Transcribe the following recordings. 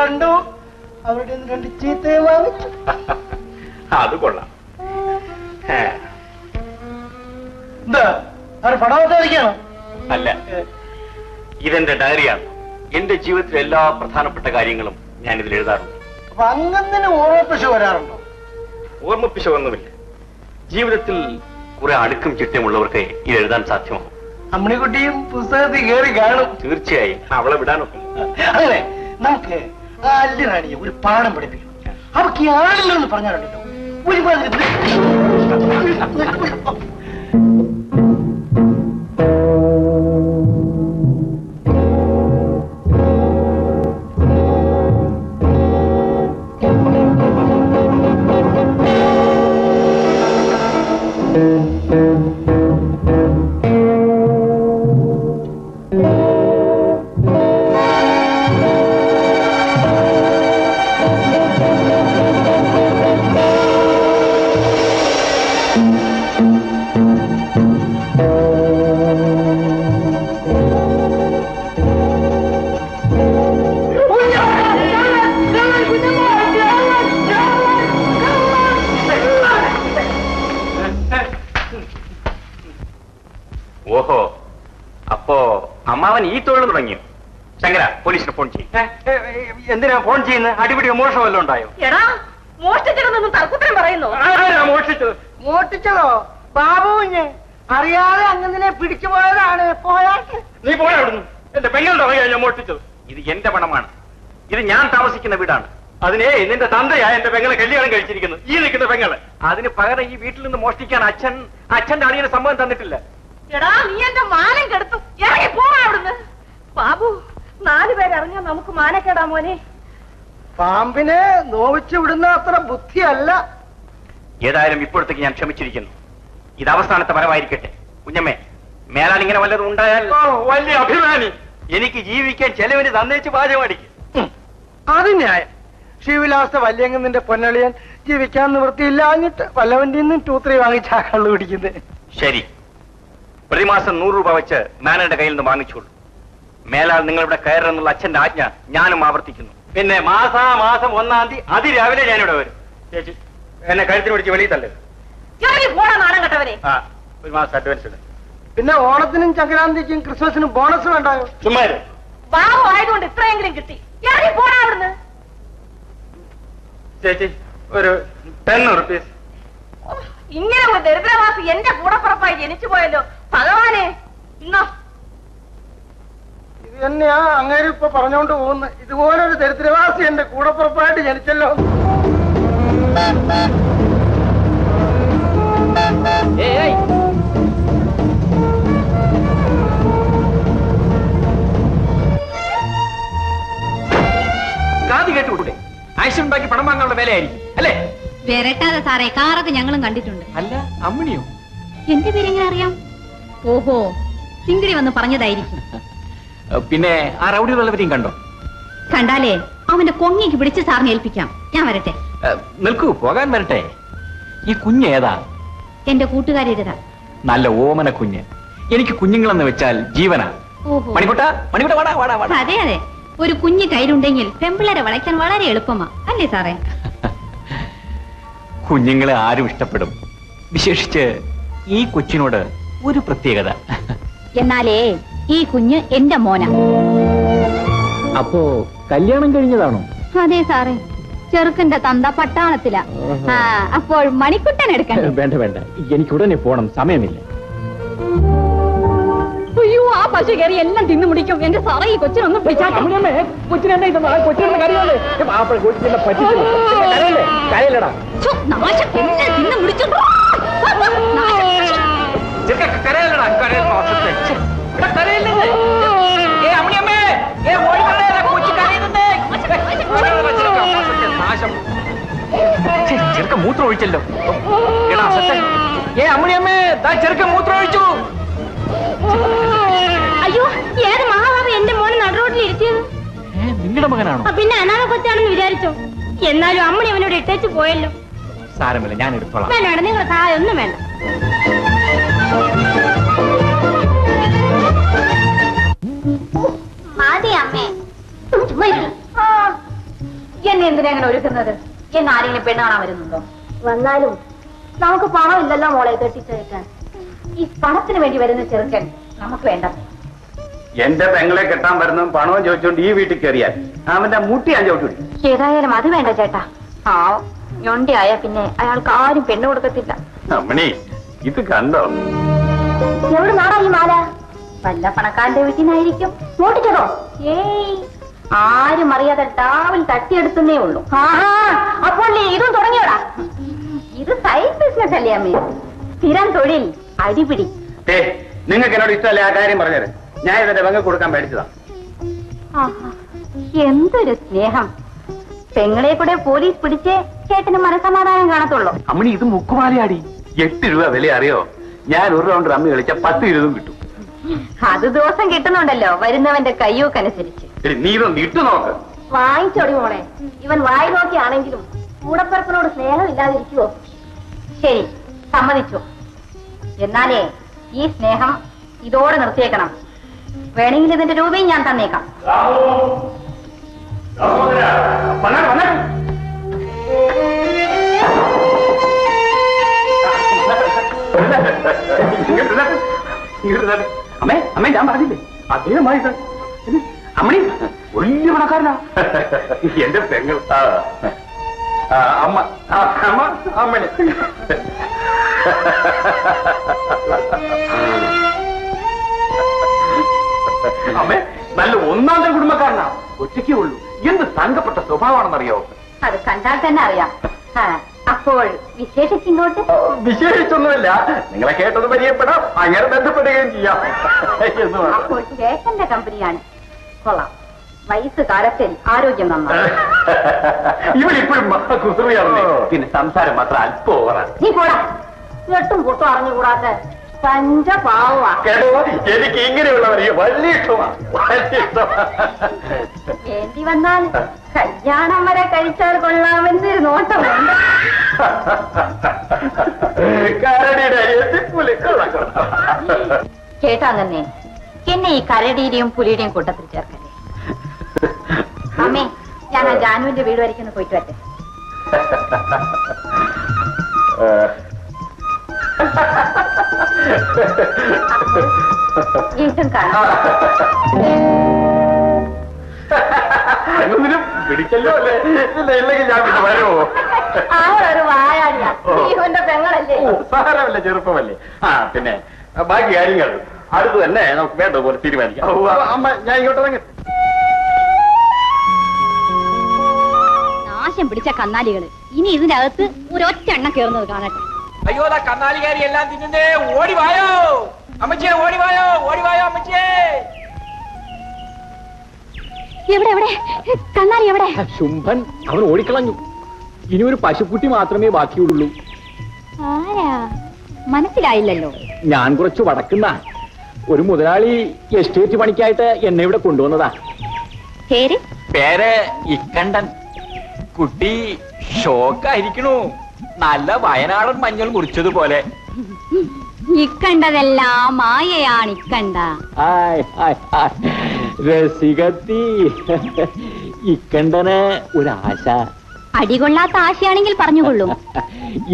കണ്ടു, അവരുടെ രണ്ട് ചീത്തയെ വാങ്ങിച്ചു. അത് കൊള്ളാം. എന്താ അവർ പടാവത്തായിരിക്കാണോ? അല്ല, ഇതെന്റെ ഡയറിയാണ്. എന്റെ ജീവിതത്തിലെ എല്ലാ പ്രധാനപ്പെട്ട കാര്യങ്ങളും ഞാൻ ഇതിൽ എഴുതാറുണ്ട്. അപ്പൊ അങ്ങനെ ഓർമ്മപ്പിശ വരാറുണ്ടോ? ഓർമ്മപ്പിശൊന്നുമില്ല. ജീവിതത്തിൽ കുറെ അടുക്കും ചിട്ടയുമുള്ളവർക്ക് ഇത് എഴുതാൻ സാധ്യമാകും. അമ്മണിക്കുട്ടിയും പുസ്തകത്തിൽ കയറി കാണും. തീർച്ചയായും അവളെ വിടാനൊക്കെ. അങ്ങനെ നമുക്ക് ആ അല്ലിറാണിയെ ഒരു പാഠം പഠിപ്പിക്കണം. അവർക്ക് ഈ ആടില്ലെന്ന് പറഞ്ഞാലുണ്ടല്ലോ ഒരുമാതിരി. ഓഹോ, അപ്പോ അമ്മാവൻ ഈ തൊഴിൽ തുടങ്ങിയോ? ശങ്കര, പോലീസിന് ഫോൺ ചെയ്യും. എന്തിനാ ഫോൺ ചെയ്യുന്നത്? അടിപിടിയോ മോഷണോ വല്ലതും ഉണ്ടായോ? മോഷ്ടിച്ചതൊന്നും തർക്കുത്തരം പറയുന്നു. മോഷ്ടിച്ചത്? മോട്ടിച്ചതോ? ബാബുവിന് അറിയാതെ അങ്ങനെ പിടിച്ചു പോയതാണ്. പോയാട്ടെ. നീ പോയാ അവിടുന്ന്. എന്റെ പെങ്ങളുടെ വകയാ ഞാൻ മോഷ്ടിച്ചത്. ഇത് എന്റെ പണമാണ്. ഇത് ഞാൻ താമസിക്കുന്ന വീടാണ്. അതിനെ നിന്റെ തന്തയാ എന്റെ പെങ്ങളെ കല്യാണം കഴിച്ചിരിക്കുന്നത്. ഈ നിൽക്കുന്ന പെങ്ങള്. അതിന് പകരം ഈ വീട്ടിൽ നിന്ന് മോഷ്ടിക്കാൻ അച്ഛന്റെ അളിയന് സമ്മതം തന്നിട്ടില്ല. എടാ, നീ എന്റെ മാനം കെടുത്തു. ഇറങ്ങി പോവാ അവിടുന്ന്. ബാബു, 4 പേരറിഞ്ഞാ നമുക്ക് മാനക്കേടാ മോനെ. പാമ്പിനെ നോവിച്ചു വിടുന്ന അത്ര ബുദ്ധിയല്ല. ഏതായാലും ഇപ്പോഴത്തേക്ക് ഞാൻ ക്ഷമിച്ചിരിക്കുന്നു. ഇത് അവസാനത്തെ വരവായിരിക്കട്ടെ. കുഞ്ഞമ്മേ, മേലാൽ ഇങ്ങനെ വല്ലതും ഉണ്ടായാൽ വലിയ അഭിമാനി. എനിക്ക് ജീവിക്കാൻ ചെലവിന് തന്നേച്ച് പാചകമടിക്കും. അത് ന്യായം. ശിവവിലാസ വല്യങ്ങന്നിന്റെ പൊന്നളിയൻ ജീവിക്കാൻ നിവൃത്തിയില്ല എന്നിട്ട് വല്ലവന്റെ നിന്നും 2-3 വാങ്ങിച്ചാ കള്ളു പിടിക്കുന്നത്. ശരി, പ്രതിമാസം 100 രൂപ വെച്ച് മാനേജറുടെ കയ്യിൽ നിന്ന് വാങ്ങിച്ചോളൂ. മേലാൽ നിങ്ങളിവിടെ കയറെന്നുള്ള അച്ഛന്റെ ആജ്ഞ ഞാനും ആവർത്തിക്കുന്നു. പിന്നെ മാസം 1-ാം തീയതി അതിരാവിലെ ഞാനിവിടെ വരും. ചേച്ചി, എന്നെ കഴുത്തിന് പിടിച്ച് വെളിയിൽ തല്ലേ. നാണം കെട്ടവനെ. ഒരു മാസം അഡ്വാൻസ് ഇടും. പിന്നെ ഓണത്തിനും സംക്രാന്തിക്കും ക്രിസ്മസിനും ബോണസ് വേണ്ടായോ? ചുമ്മാ ബാബു ആയതുകൊണ്ട് ഇത്രയെങ്കിലും കിട്ടി. ഇറങ്ങി പോടാ അവിടുന്ന്. ചേച്ചി, ഒരു 10 റുപ്പീസ്. ഇങ്ങനെ ഒരു ദരിദ്രവാസി എന്റെ കൂടപ്പുറപ്പായി ജനിച്ചു പോയല്ലോ ഭഗവാനെ. ഇന്നോ ഇത് തന്നെയാ അങ്ങേര് ഇപ്പൊ പറഞ്ഞോണ്ട് പോകുന്നത്. ഇതുപോലൊരു ദരിദ്രവാസി എന്റെ കൂടപ്പുറപ്പായിട്ട് ജനിച്ചല്ലോ. കാതി കേട്ടുകൂടെ? ആക്ഷൻ ബാക്കി പണം വാങ്ങാനുള്ള വിലയായിരിക്കും അല്ലേ? വരട്ടാതെ സാറേ, കാറൊക്കെ ഞങ്ങളും കണ്ടിട്ടുണ്ട്. അല്ല, അമ്മിണിയോ? എന്റെ പേരെങ്ങനെ അറിയാം? ഓഹോ, ചിങ്കിടി വന്ന് പറഞ്ഞതായിരിക്കും. പിന്നെ ആ റൗഡികളുള്ളവരെയും കണ്ടോ? കണ്ടാലേ അവന്റെ കൊങ്ങിക്ക് പിടിച്ച് സാറിനെ ഏൽപ്പിക്കാം. ഞാൻ വരട്ടെ. നിൽക്കൂ, പോകാൻ വരട്ടെ. ഈ കുഞ്ഞ് ഏതാ? എന്റെ കൂട്ടുകാരിതാ. നല്ല ഓമന കുഞ്ഞ്. എനിക്ക് കുഞ്ഞുങ്ങളെന്ന് വെച്ചാൽ ജീവനാ. ഓഹോ, മണിക്കുട്ട, വാടാ വാടാ വാടാ. അതെ അതെ, ഒരു കുഞ്ഞ് കയ്യിലുണ്ടെങ്കിൽ പെമ്പിള്ളേരെ വളയ്ക്കാൻ വളരെ എളുപ്പമാ, അല്ലേ സാറേ? കുഞ്ഞുങ്ങളെ ആരും ഇഷ്ടപ്പെടും. വിശേഷിച്ച് ഈ കൊച്ചിനോട് ഒരു പ്രത്യേകത. എന്നാലേ ഈ കുഞ്ഞ് എന്റെ മോന. അപ്പോ കല്യാണം കഴിഞ്ഞതാണോ? അതെ സാറേ, ചെറുക്കന്റെ തന്ത പട്ടാളത്തില. അപ്പോൾ മണിക്കുട്ടൻ എടുക്കണ്ട. വേണ്ട വേണ്ട, എനിക്ക് ഉടനെ പോണം, സമയമില്ല. അയ്യോ, ആ പശു കയറി എല്ലാം തിന്നു മുടിക്കും. എന്റെ സാറേ, ഈ കൊച്ചിനൊന്നും തിന്നു മുടിച്ചു. ചെറുക്ക മൂത്രം ഒഴിച്ചല്ലോ. അമ്മിണിയമ്മേ, ചെറുക്ക മൂത്രം ഒഴിച്ചു. അയ്യോ, ഏത് മഹാഭാവി എന്റെ മോനെ നടുറോട്ടിൽ ഇരുത്തിയത്? നിങ്ങളുടെ മകനാണോ? പിന്നെ അനാഥ കൊച്ചാണെന്ന് വിചാരിച്ചു. എന്നാലും അമ്മണി അവനോട് ഇട്ടേച്ച് പോയല്ലോ. സാരമില്ല, ഞാൻ എടുത്തോളാം. വേണ്ട, നിങ്ങളുടെ സഹായം ഒന്നും വേണ്ട. മതി അമ്മേ. എന്തിനാ അങ്ങനെ ഒരുക്കുന്നത്? എന്നാരെങ്കിലും പെണ്ണ് കാണാൻ വരുന്നുണ്ടോ? വന്നാലും നമുക്ക് പണമില്ലല്ലോ മോളെ കെട്ടിച്ചേക്കാൻ. ഈ പണത്തിന് വേണ്ടി വരുന്ന ചെറുക്കൻ നമുക്ക് വേണ്ട. എന്റെ പെങ്ങളെ കെട്ടാൻ വരുന്നതും പണവും ചോദിച്ചോണ്ട് ഈ വീട്ടിൽ കയറിയാൽ അവന്റെ മുട്ടി ഞാൻ ചോദിച്ചു. ഏതായാലും അത് വേണ്ട ചേട്ടാ. ആ ഞൊണ്ടിയായ പിന്നെ അയാൾക്ക് ആരും പെണ്ണ് കൊടുക്കത്തില്ല. അമ്മണി ഇത് കണ്ടോ? എവിടെ നാടാ ഈ മാല? വല്ല പണക്കാരന്റെ വീട്ടിനായിരിക്കും. മോട്ടിച്ചതോ? ഏയ്, ആരും അറിയാതെ ടാവിൽ തട്ടിയെടുക്കുന്നേ ഉള്ളൂ. അപ്പോൾ നീ ഇതും തുടങ്ങിയോടാ? ഇത് സൈഡ് ബിസിനസ് അല്ലേ അമ്മേ? സ്ഥിരം തൊഴിൽ, അടിപിടി. നിങ്ങൾക്ക് എന്നോട് ഇഷ്ടമല്ലേ ആ കാര്യം പറഞ്ഞത്? ഞാൻ ഇതിന്റെ പെങ്ങൾ കൊടുക്കാൻ മേടിച്ചതാ. എന്തൊരു സ്നേഹം! പെങ്ങളെ കൂടെ പോലീസ് പിടിച്ച് ചേട്ടന് മനസമാധാനം കാണത്തുള്ളൂ. അമ്മണി ഇത് മുക്കുമാലയാടി. 8 രൂപ വില അറിയോ? ഞാൻ ഒരു റൗണ്ട് റമ്മി കളിച്ച 10-20 കിട്ടും. അത് ദിവസം കിട്ടുന്നുണ്ടല്ലോ വരുന്നവന്റെ കയ്യൂക്കനുസരിച്ച്. നീ ഇതൊന്ന് ഇട്ടു നോക്ക്. വാങ്ങിച്ചോടി മോളെ. ഇവൻ വായി നോക്കിയാണെങ്കിലും കൂടപ്പിറപ്പിനോട് സ്നേഹം ഇല്ലാതിരിക്കുവോ? ശരി, സമ്മതിച്ചു. എന്നാലേ ഈ സ്നേഹം ഇതോടെ നിർത്തിയേക്കണം. വേണമെങ്കിൽ ഇതിന്റെ രൂപയും ഞാൻ തന്നേക്കാം. അമ്മേ അമ്മേ ഞാൻ പറഞ്ഞില്ലേ അദ്ദേഹമായിട്ട് അമ്മണി വലിയ പണക്കാരനാ. എന്റെ പെങ്ങൾ അമ്മ അമ്മ അമ്മണി അമ്മേ നല്ല ഒന്നാന്തര കുടുംബക്കാരനാ. ഒറ്റയ്ക്കേ ഉള്ളൂ. എന്ത് സംഘപ്പെട്ട സ്വഭാവമാണെന്നറിയോ? അത് കണ്ടാൽ തന്നെ അറിയാം. അപ്പോൾ വിശേഷിച്ചിങ്ങോട്ട്? വിശേഷിച്ചൊന്നുമില്ല. നിങ്ങളെ കേട്ടത് പരിചയപ്പെടാം, അങ്ങനെ ബന്ധപ്പെടുകയും ചെയ്യാം. അപ്പോൾ ചേട്ടന്റെ കമ്പനിയാണ്. കൊള്ളാം. വയസ്സ് കാലത്തിൽ ആരോഗ്യം നന്നാണ്. ഇവളിപ്പോഴും കുസൃതിയാണല്ലേ. പിന്നെ സംസാരം മാത്രം അല്പം ഓവറാണ്. നീ പോടാ. എട്ടും പൊട്ടും അറിഞ്ഞുകൂടാത്ത പഞ്ചപാവാ. കേട്ടോ, എനിക്ക് ഇങ്ങനെയുള്ളവരെ വലിയ ഇഷ്ടമാണ്. വേണ്ടി വന്നാൽ കല്യാണം വരെ കഴിച്ചാൽ കൊള്ളാമെന്നൊരു നോട്ടമുണ്ട്. കേട്ടാ തന്നെ എന്നെ ഈ കരടിയുടെയും പുലിയുടെയും കൂട്ടത്തിൽ ചേർക്കല്ലേ. അമ്മേ, ഞാൻ ആ ജാനുവിന്റെ വീട് വരയ്ക്കുന്ന പോയിട്ട് വരട്ടെ. വീണ്ടും കാണാം. പിടിച്ചല്ലോ അല്ലേ? ഇല്ലെങ്കിൽ ഞാൻ പിന്നെ വരുമോ? ഒരു വായാടിയാ. ജീവന്റെ പെങ്ങളല്ലേ? സാരമല്ല, ചെറുപ്പമല്ലേ. പിന്നെ ബാക്കി കാര്യങ്ങൾ അടുത്ത് തന്നെ നമുക്ക് വേണ്ടതുപോലെ തീരുമാനിക്കാം. അമ്മ ഞാൻ ഇങ്ങോട്ടിറങ്ങി. നാശം പിടിച്ച കന്നാലികള് ഇനി ഇതിന്റെ അകത്ത് ഒരൊറ്റ എണ്ണ കയറുന്നത് കാണട്ടെ. അയ്യോ കന്നാലികാരി എല്ലാം തിന്നുന്നേ. ഓടി വായോ അമ്മച്ചിയെ, ഓടി വായോ, ഓടി വായോ അമ്മച്ചിയെ. എവിടെ എവിടെ കന്നാലി എവിടെ? ശുംഭൻ അവൻ ഓടിക്കളഞ്ഞു. ഇനി ഒരു പശുക്കുട്ടി മാത്രമേ ബാക്കിയുള്ളൂ. ആരാ മനസ്സിലായില്ലല്ലോ. ഞാൻ കുറച്ച് വടക്കുന്ന ഒരു മുതലാളി എസ്റ്റേറ്റ് പണിക്കായിട്ട് എന്നെ ഇവിടെ കൊണ്ടുവന്നതാ. പേര്? പേര് ഇക്കണ്ടൻ. കുട്ടി ഷോക്കായിരിക്കണു. നല്ല വയനാടൻ മഞ്ഞൾ മുറിച്ചതുപോലെ. ഇക്കണ്ടതെല്ലാം മായയാണ്. ഇക്കണ്ട രസികത്തി. ഇക്കണ്ടന് ഒരാശ. അടികൊള്ളാത്ത ആശയാണെങ്കിൽ പറഞ്ഞുകൊള്ളും.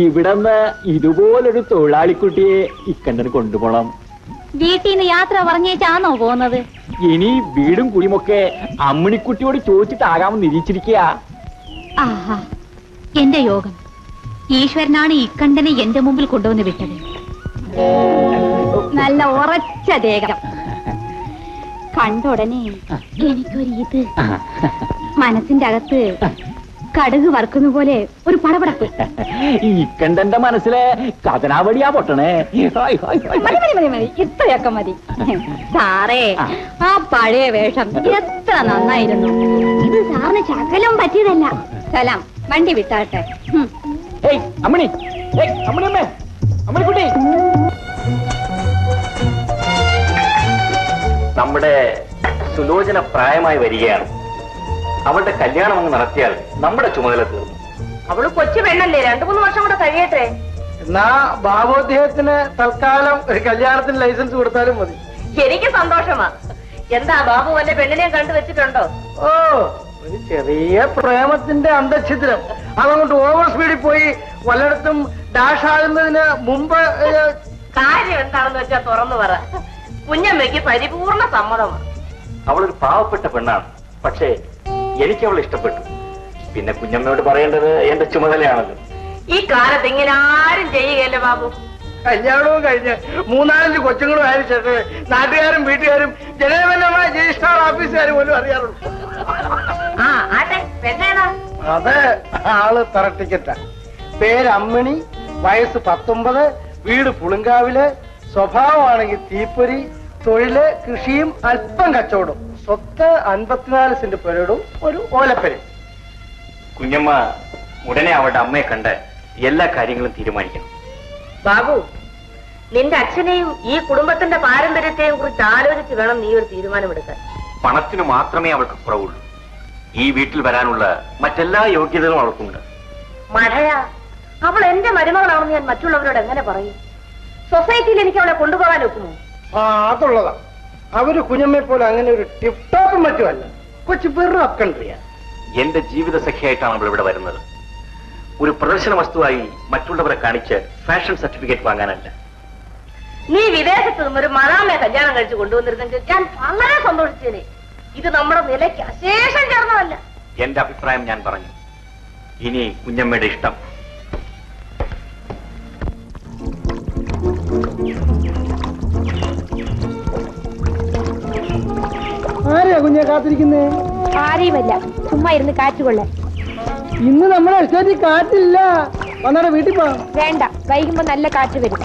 ഇവിടെന്ന് ഇതുപോലൊരു തൊഴിലാളിക്കുട്ടിയെ ഇക്കണ്ടന് കൊണ്ടുപോകണം. വീട്ടിൽ നിന്ന് യാത്ര പറഞ്ഞേച്ചാണോ പോകുന്നത്? ഇനി വീടും കുടിയുമൊക്കെ അമ്മിണിക്കുട്ടിയോട് ചോദിച്ചിട്ടാകാമെന്ന് നിരീക്ഷിച്ചിരിക്കുക. ആഹാ, എന്റെ യോഗം. ഈശ്വരനാണ് ഇക്കണ്ടനെ എന്റെ മുമ്പിൽ കൊണ്ടുവന്ന് വിട്ടത്. നല്ല ഉറച്ച ദേഹം കണ്ട ഉടനെ എനിക്കൊരു ഇത് മനസ്സിന്റെ അകത്ത് കടുക് വറുക്കുന്ന പോലെ ഒരു പടപടപ്പ്. ഇക്കണ്ടന്റെ മനസ്സിലെ കഥനാവടിയാ പൊട്ടണേ. ഇത്രയൊക്കെ മതി സാറേ. ആ പഴയ വേഷം എത്ര നന്നായിരുന്നു. ഇത് സാറിന് ശകലം പറ്റിയതല്ല. സലാം, വണ്ടി വിട്ടാട്ടെ. അമ്മണി, അമ്മണിയമ്മേ, അമ്മണിക്കുട്ടി. നമ്മുടെ സുലോചന പ്രായമായി വരികയാണ്. അവളുടെ കല്യാണം അങ്ങ് നടത്തിയാൽ നമ്മുടെ ചുമതല തീർന്നു. അവള് കൊച്ചു പെണ്ണല്ലേ, 2-3 വർഷം കൂടെ കഴിയട്ടെ. എന്നാ ബാബോദ്ദേഹത്തിന് തൽക്കാലം ഒരു കല്യാണത്തിന് ലൈസൻസ് കൊടുത്താലും മതി. എനിക്ക് സന്തോഷമാ. എന്താ ബാബു വല്ല പെണ്ണിനെയും കണ്ടു വെച്ചിട്ടുണ്ടോ? ഓ, ഒരു ചെറിയ പ്രേമത്തിന്റെ അന്തഛിദ്രം. അതുകൊണ്ട് ഓവർ സ്പീഡിൽ പോയി വല്ലയിടത്തും ഡാഷ് ആകുന്നതിന് മുമ്പ് കാര്യം എന്താണെന്ന് വെച്ചാൽ തുറന്നു പറ. കുഞ്ഞമ്മയ്ക്ക് പരിപൂർണ സമ്മതമാണ്. അവളൊരു പാവപ്പെട്ട പെണ്ണാണ്, പക്ഷേ എനിക്ക് അവൾ ഇഷ്ടപ്പെട്ടു. പിന്നെ കുഞ്ഞമ്മയോട് പറയേണ്ടത് എന്റെ ചുമതലയാണല്ലോ. ഈ കാലത്ത് ഇങ്ങനെ ആരും ചെയ്യുകയല്ലേ ബാബു. കല്യാണവും കഴിഞ്ഞ് 3-4 കൊച്ചുങ്ങളും ആയ ശേഷം നാട്ടുകാരും വീട്ടുകാരും ജനപരമായ രജിസ്ട്രാർ ഓഫീസുകാരും പോലും അറിയാറുള്ളൂ. അത് ആള് തറട്ടിക്കറ്റ. പേര് അമ്മിണി, വയസ്സ് 19, വീട് പുളുങ്കാവില്, സ്വഭാവമാണെങ്കിൽ തീപ്പൊരി, തൊഴില് കൃഷിയും അല്പം കച്ചവടം, സ്വത്ത് 54 സെന്റ് പെരടും ഒരു ഓലപ്പരും. കുഞ്ഞമ്മ ഉടനെ അവളുടെ അമ്മയെ കണ്ട് എല്ലാ കാര്യങ്ങളും തീരുമാനിക്കണം. ബാബു, നിന്റെ അച്ഛനെയും ഈ കുടുംബത്തിന്റെ പാരമ്പര്യത്തെയും കുറിച്ച് ആലോചിച്ച് വേണം നീ ഒരു തീരുമാനമെടുക്കാൻ. പണത്തിന് മാത്രമേ അവൾക്ക് കുറവുള്ളൂ. ഈ വീട്ടിൽ വരാനുള്ള മറ്റെല്ലാ യോഗ്യതകളും അവൾക്കുണ്ട്. മഴയാ, അവൾ എന്റെ മരുമകളാണെന്ന് ഞാൻ മറ്റുള്ളവരോട് എങ്ങനെ പറയും? സൊസൈറ്റിയിൽ എനിക്ക് അവളെ കൊണ്ടുപോകാൻ ഒക്കുമോ? അതുള്ളതാ. അവര് കുഞ്ഞമ്മയെ പോലെ അങ്ങനെ ഒരു ടിപ് ടോപ്പും മറ്റുമല്ല, കൊച്ചു വെറും അക്കണ്ട്രിയാ. എന്റെ ജീവിത സഖിയായിട്ടാണ് അവൾ ഇവിടെ വരുന്നത്. ഒരു പ്രദർശന വസ്തുവായി മറ്റുള്ളവരെ കാണിച്ച് ഫാഷൻ സർട്ടിഫിക്കറ്റ് വാങ്ങാനല്ല. നീ വിദേശത്ത് നിന്നൊരു മഴാമയെ കല്യാണം കഴിച്ച് കൊണ്ടുവന്നിരുന്നെങ്കിൽ ഞാൻ വളരെ സന്തോഷിച്ചേനെ. ഇത് നമ്മുടെ നിലയ്ക്ക് അശേഷം ചേർന്നതല്ല. എന്റെ അഭിപ്രായം ഞാൻ പറഞ്ഞു. ഇനി കുഞ്ഞമ്മയുടെ ഇഷ്ടം. ആരെയാ കുഞ്ഞെ കാത്തിരിക്കുന്നേ? ആരെയുമല്ല, ചുമ്മാ ഇരുന്ന് കാറ്റുകൊള്ളേ. ഇന്ന് നമ്മുടെ എസ്റ്റേറ്റിൽ കാറ്റില്ല. വന്നാടെ വീട്ടിൽ പോ. വേണ്ട, വൈകുമ്പോ നല്ല കാറ്റ് വരും.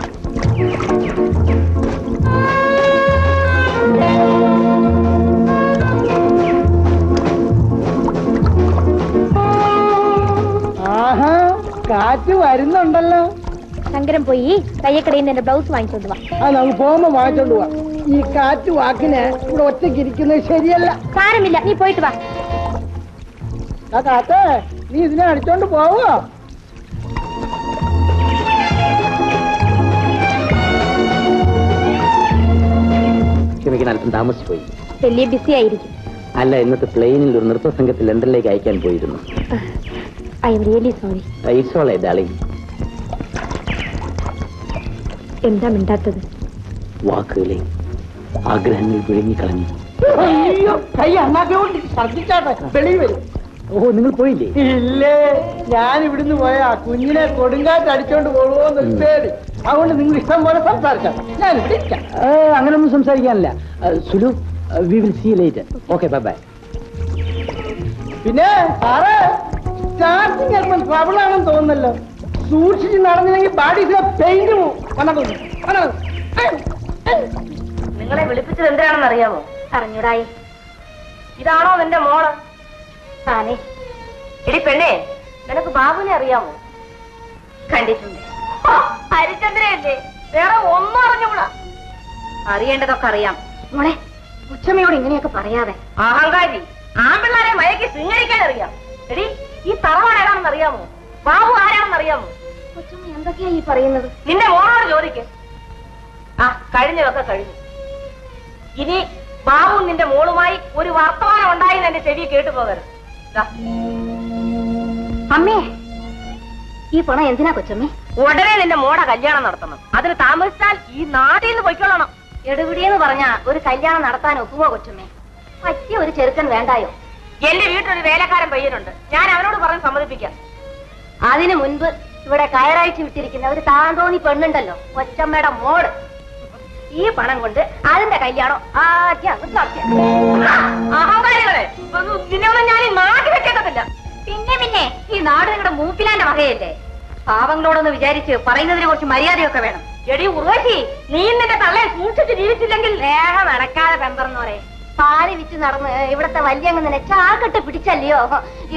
ആഹാ, കാറ്റ് വരുന്നുണ്ടല്ലോ. ശങ്കരൻ പോയി തയ്യക്കടയിൽ നിന്ന് എന്റെ ബ്ലൗസ് വാങ്ങിച്ചോണ്ട് വാ. നമുക്ക് പോകുമ്പോ വാങ്ങിച്ചോണ്ട് പോവാ. ഈ കാറ്റ് വാക്കിന് ഇവിടെ ഒറ്റയ്ക്ക് ഇരിക്കുന്നത് ശരിയല്ല. സാരമില്ല, നീ പോയിട്ട് വാ. ആ കാറ്റ്, നീ ഇതിനെ അടിച്ചോണ്ട് പോവോ? ക്ഷമിക്കണം, അല്പം താമസിച്ചു പോയി. വലിയ ബിസി ആയിരിക്കും. അല്ല, ഇന്നത്തെ പ്ലെയിനിൽ ഒരു നൃത്ത സംഘത്തിൽ ലണ്ടനിലേക്ക് അയക്കാൻ പോയിരുന്നു. I am really sorry. It's all right darling. എന്താ മിണ്ടാത്തത്? വാക്കുകളെ ആഗ്രഹങ്ങൾ വിഴുങ്ങിക്കളഞ്ഞു. വെളിയിൽ വരും. ഓഹോ, നിങ്ങൾ പോയില്ലേ? ഇല്ലേ, ഞാൻ ഇവിടുന്ന് പോയാ കുഞ്ഞിനെ കൊടുങ്കാറ്റ് അടിച്ചോണ്ട് പോകുമോന്നൊരു പേടി. അതുകൊണ്ട് നിങ്ങൾ ഇഷ്ടം പോലെ സംസാരിക്കാം. ഞാൻ ഇവിടെ ഇരിക്കാം. അങ്ങനൊന്നും സംസാരിക്കാനില്ല. Sulu, we will see later. Okay, bye bye. പിന്നെ സാറേ, സ്റ്റാർട്ടിങ് അല്പം ട്രബിൾ ആണെന്ന് തോന്നുന്നല്ലോ. സൂക്ഷിച്ച് നടന്നില്ലെങ്കിൽ ബാഡീസിലെ പെയിന്റ് പോവും. നിങ്ങളെ വിളിപ്പിച്ചത് എന്തിനാണെന്ന് അറിയാമോ? അറിഞ്ഞൂടായി. ഇതാണോ നിന്റെ മോള്? ആനേ. എടി പെണ്ണേ, നിനക്ക് ബാബുവിനെ അറിയാമോ? കണ്ടിട്ടുണ്ട്. ഹരിചന്ദ്രയല്ലേ, വേറെ ഒന്നും അറിഞ്ഞൂടാ. അറിയേണ്ടതൊക്കെ അറിയാം. മോളെ, ഉച്ചമ്മയോട് ഇങ്ങനെയൊക്കെ പറയാതെ. അഹങ്കാരി, ആൺപിള്ളാരെ മയക്കി ശൃംഗരിക്കാൻ അറിയാം. എടി, ഈ തറവാട് ഏതാണെന്ന് അറിയാമോ? ബാബു ആരാണെന്ന് അറിയാമോ? ഉച്ചമ്മ എന്തൊക്കെയാ ഈ പറയുന്നത്? നിന്റെ മോളോട് ചോദിക്ക്. കഴിഞ്ഞതൊക്കെ കഴിഞ്ഞു. ഇനി ബാബു നിന്റെ മോളുമായി ഒരു വർത്തമാനം ഉണ്ടായി എന്റെ ചെവി കേട്ടു പോകരുത്. അമ്മേ, ഈ പണം എന്തിനാ കൊച്ചമ്മേ? ഉടനെ നിന്റെ മോടെ കല്യാണം നടത്തണം. അതിന് താമസിച്ചാൽ ഈ നാട്ടിൽ നിന്ന് പൊയ്ക്കൊള്ളണം. എടുപിടിയെന്ന് പറഞ്ഞാ ഒരു കല്യാണം നടത്താൻ ഒക്കുമോ കൊച്ചമ്മേ? പറ്റിയ ഒരു ചെറുക്കൻ വേണ്ടായോ? എന്റെ വീട്ടിലൊരു വേലക്കാരൻ പയ്യനുണ്ട്. ഞാൻ അവനോട് പറഞ്ഞ് സമ്മതിപ്പിക്കാം. അതിനു മുൻപ് ഇവിടെ കയറയച്ചു വിട്ടിരിക്കുന്ന ഒരു താന്തോന്നി പെണ്ണുണ്ടല്ലോ, കൊച്ചമ്മയുടെ മോള്. ഈ പണം കൊണ്ട് അതിന്റെ കല്യാണം അഹങ്കാരികളെ, നിന്നൊന്നും ഞാൻ ഈ നാട്ടിൽ വെച്ചേക്കത്തില്ല. പിന്നെ ഈ നാട് നിങ്ങളുടെ മൂപ്പിലാന്റെ വകയല്ലേ? പാവങ്ങളോടൊന്ന് വിചാരിച്ച് പറയുന്നതിനെ കുറിച്ച് മര്യാദയൊക്കെ വേണം. എടി ഉർവശി, നീ നിന്റെ തള്ളയെ സൂക്ഷിച്ച് ജീവിച്ചില്ലെങ്കിൽ വേഗം നടക്കാതെ പെമ്പറന്നോരെ. പാല് വിറ്റ് നടന്ന് ഇവിടത്തെ വല്യങ്ങനെ ചാക്കിട്ട് പിടിച്ചല്ലയോ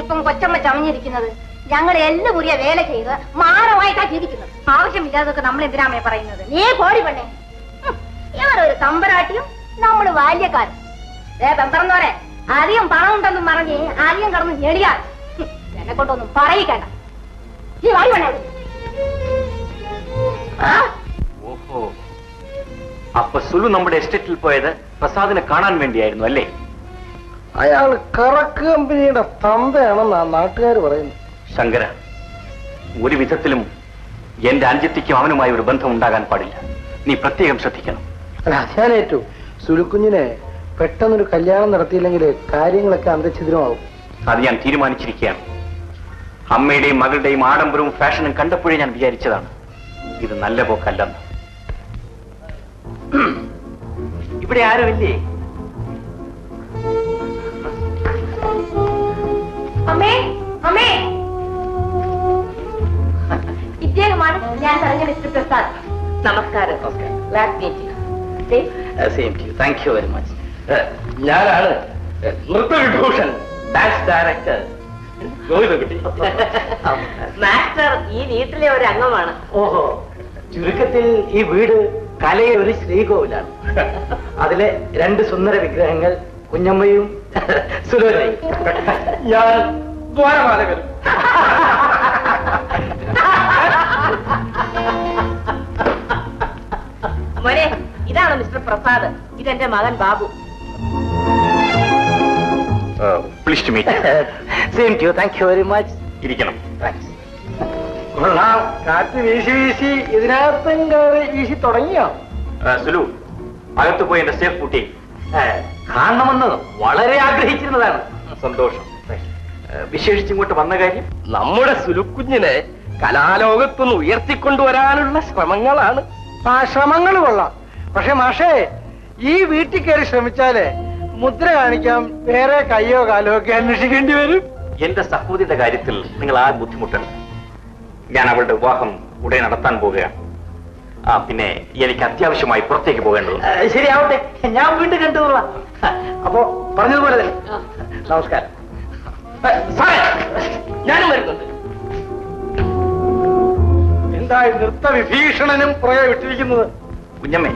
ഇപ്പം കൊച്ചമ്മ ചമഞ്ഞിരിക്കുന്നത്. ഞങ്ങൾ എല്ലാം മുറിയ വേല ചെയ്ത് മാനമായിട്ടാ ജീവിക്കുന്നത്. ആവശ്യമില്ലാതൊക്കെ നമ്മൾ എന്തിനാമേ പറയുന്നത്? നീ കോടി പെണ്ണേ, ഇവരൊരു തമ്പരാട്ടിയും നമ്മള് ബാല്യക്കാരും. പെമ്പറന്നോരെ, അധികം പണം ഉണ്ടെന്നും പറഞ്ഞ് ആദ്യം കടന്ന് ഞെടിയാൽ എന്നെ കൊണ്ടൊന്നും പറയിക്കണ്ട. ഈ വായി വേണേ. ഓഹോ, അപ്പൊ സുലു നമ്മുടെ എസ്റ്റേറ്റിൽ പോയത് പ്രസാദിനെ കാണാൻ വേണ്ടിയായിരുന്നു അല്ലേ? അയാൾ കറക്ക് കമ്പനിയുടെ തന്തയാണെന്നാണ് നാട്ടുകാർ പറയുന്നത്. ശങ്കര, ഒരു വിധത്തിലും എന്റെ അനുജത്തിക്കും അവനുമായി ഒരു ബന്ധം ഉണ്ടാകാൻ പാടില്ല. നീ പ്രത്യേകം ശ്രദ്ധിക്കണം. അല്ല, ഞാൻ ഏറ്റു. സുലുക്കുഞ്ഞിനെ പെട്ടെന്നൊരു കല്യാണം നടത്തിയില്ലെങ്കിൽ കാര്യങ്ങളൊക്കെ അന്തഛിദ്രമാവും. അത് ഞാൻ തീരുമാനിച്ചിരിക്കുകയാണ്. അമ്മയുടെയും മകളുടെയും ആഡംബരവും ഫാഷനും കണ്ടപ്പോഴേ ഞാൻ വിചാരിച്ചതാണ് ഇത് നല്ല പോക്കല്ലെന്ന്. ഇവിടെ ആരുമില്ലേ? അമ്മേ, അമ്മേ, ഇദ്ദേഹമാണ് ഞാൻ പറഞ്ഞ മിസ്റ്റർ പ്രസാദ്. നമസ്കാരം. Thank you very much. ഞാനാണ് നൃത്തവിഭൂഷൺ, ഡാൻസ് ഡയറക്ടർ ഗോവിന്ദകുട്ടി. മാസ്റ്റർ ഈ വീട്ടിലെ ഒരു അംഗമാണ്. ഓഹോ, ചുരുക്കത്തിൽ ഈ വീട് കലയെ ഒരു ശ്രീകോവിലാണ്. അതിലെ 2 സുന്ദര വിഗ്രഹങ്ങൾ കുഞ്ഞമ്മയും സുലോചനയും. ഞാൻ ദ്വാരപാലകരും. മോനെ, ഇതാണ് മിസ്റ്റർ പ്രസാദ്. ഇതെന്റെ മകൻ Babu. Please to meet. Same to you. Thank you very much. ഇരിക്കണം. താങ്ക്സ്. കൊള്ളാം. കാറ്റ് വീശി വീശി ഇതിനകത്തും കയറി വീശി തുടങ്ങിയോ? സുലു, അകത്ത് പോയി എന്റെ സേഫ് കൂട്ടി. കാണണമെന്ന് വളരെ ആഗ്രഹിച്ചിരുന്നതാണ്. സന്തോഷം. വിശേഷിച്ചിങ്ങോട്ട് വന്ന കാര്യം? നമ്മുടെ സുലുക്കുഞ്ഞിനെ കലാലോകത്തുനിന്ന് ഉയർത്തിക്കൊണ്ടുവരാനുള്ള ശ്രമങ്ങളാണ്. ആ ശ്രമങ്ങൾ കൊള്ളാം. പക്ഷെ മാഷേ, ഈ വീട്ടിൽ കയറി ശ്രമിച്ചാലേ മുദ്ര കാണിക്കാൻ വേറെ കയ്യോ കാലോ ഒക്കെ അന്വേഷിക്കേണ്ടി വരും. എന്റെ സഹോദരിയുടെ കാര്യത്തിൽ നിങ്ങൾ ആ ബുദ്ധിമുട്ടുണ്ട്. ഞാൻ അവളുടെ വിവാഹം ഉടനെ നടത്താൻ പോവുകയാണ്. പിന്നെ എനിക്ക് അത്യാവശ്യമായി പുറത്തേക്ക് പോകേണ്ടതുണ്ട്. ശരിയാവട്ടെ, ഞാൻ വീണ്ടും കണ്ടുകൊള്ളാം. അപ്പോ പറഞ്ഞതുപോലെ തന്നെ. നമസ്കാരം. സാറേ, ഞാനും വരുന്നുണ്ട്. എന്തായി നൃത്ത വിഭീഷണനും പുറകെ വിട്ടിരിക്കുന്നത്? കുഞ്ഞമ്മേ,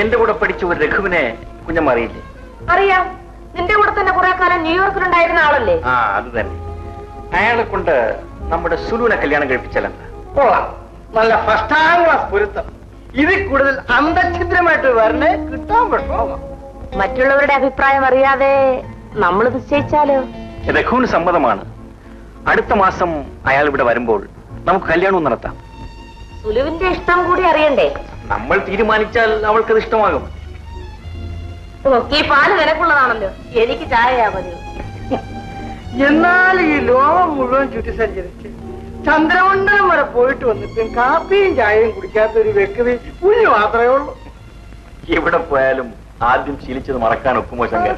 എന്റെ കൂടെ പഠിച്ച ഒരു രഘുവിനെ കുഞ്ഞമ്മ അറിയില്ലേ? അറിയാം. നിന്റെ കൂടെ തന്നെ കുറെ കാലം ന്യൂയോർക്കിലുണ്ടായിരുന്ന ആളല്ലേ? അത് തന്നെ. അയാളെ കൊണ്ട് നമ്മുടെ സുലുവിനെ കല്യാണം കഴിപ്പിച്ചാലെന്താ? കൊള്ളാം. നല്ല ഫസ്റ്റ് ക്ലാസ് പൊരുത്തം. ഇതിൽ കൂടുതൽ അന്തഛിദ്രമായിട്ട് വരണേ കിട്ടാൻ പറ്റുമോ? മറ്റുള്ളവരുടെ അഭിപ്രായം അറിയാതെ നമ്മൾ നിശ്ചയിച്ചാലോ? രഘുവിന് സമ്മതമാണ്. അടുത്ത മാസം അയാൾ ഇവിടെ വരുമ്പോൾ നമുക്ക് കല്യാണവും നടത്താം. സുലുവിന്റെ ഇഷ്ടം കൂടി അറിയണ്ടേ? നമ്മൾ തീരുമാനിച്ചാൽ അവൾക്കത് ഇഷ്ടമാകും. ഈ പാല് നിനക്കുള്ളതാണല്ലോ, എനിക്ക് ചായയാ മതി. എന്നാൽ ഈ ലോകം മുഴുവൻ ചുറ്റി സഞ്ചരിച്ച് ചന്ദ്രമണ്ഡലം വരെ പോയിട്ട് വന്നിട്ടും കാപ്പിയും ചായയും കുടിക്കാത്ത ഒരു വ്യക്തി കുഞ്ഞു മാത്രമേ ഉള്ളൂ. എവിടെ പോയാലും ആദ്യം ശീലിച്ചത് മറക്കാൻ ഒക്കുമോ ശങ്കര?